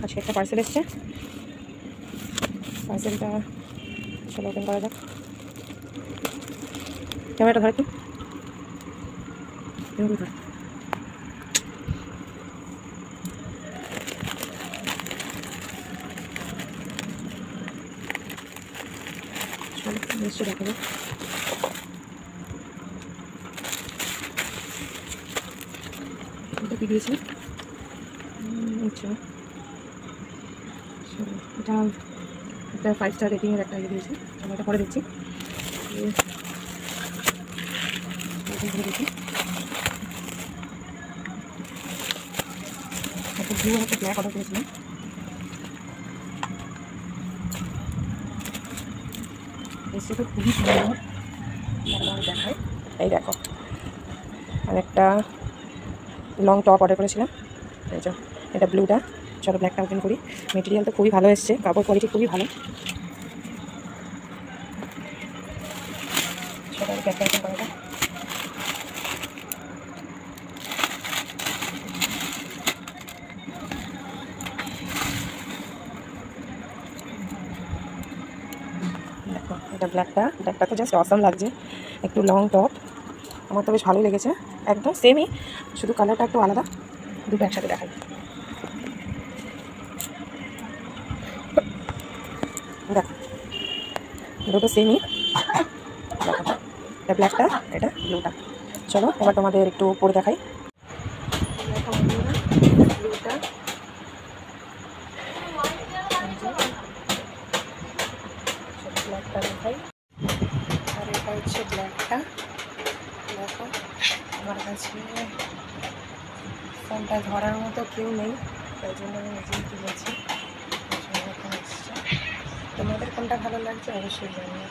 আজকে একটা পার্সেল এসছে, পার্সেলটা চলো ওপেন করা যাক। ক্যামেরাটা ধর একটু, নিশ্চয় দেখাবো। এটা কি দিয়েছে? আচ্ছা, এটা একটা 5 স্টার রেটিংয়ের একটা ইয়ে দিয়েছে। আমি এটা পরে দিচ্ছি। দেখি একটা ব্লু আর একটা ব্ল্যাক অর্ডার করেছিলাম। এসে তো খুবই সুন্দর, দেখায়। এই দেখো, আমি একটা লং টপ অর্ডার করেছিলাম, এই যে এটা ব্লুটা। চলো ব্ল্যাকটা ওপেন করি। মেটেরিয়াল তো খুবই ভালো এসছে, কাপড় কোয়ালিটি খুবই ভালো। সেটা ব্ল্যাকটা ওপেন করা যায়। দেখো এটা ব্ল্যাকটা তো জাস্ট অসাম লাগছে। একটু লং টপ, আমার তো বেশ ভালোই লেগেছে। একদম সেমই, শুধু কালারটা একটু আলাদা। দুটো একসাথে দেখাই। দেখো দুটো সেমই। দেখো এটা ব্ল্যাকটা, এটা ব্লুটা। চলো এবার তোমাদের একটু পরে দেখাই। দেখো ব্লুটা, ব্ল্যাকটা দেখাই। আর এটা হচ্ছে ব্ল্যাকটা। দেখো আমার কাছে ফোনটা ধরার মতো কেউ নেই, তাই জন্য আমি নিজেই কিনেছি। তোমাদের কোনটা ভালো লাগছে অবশ্যই জানিও।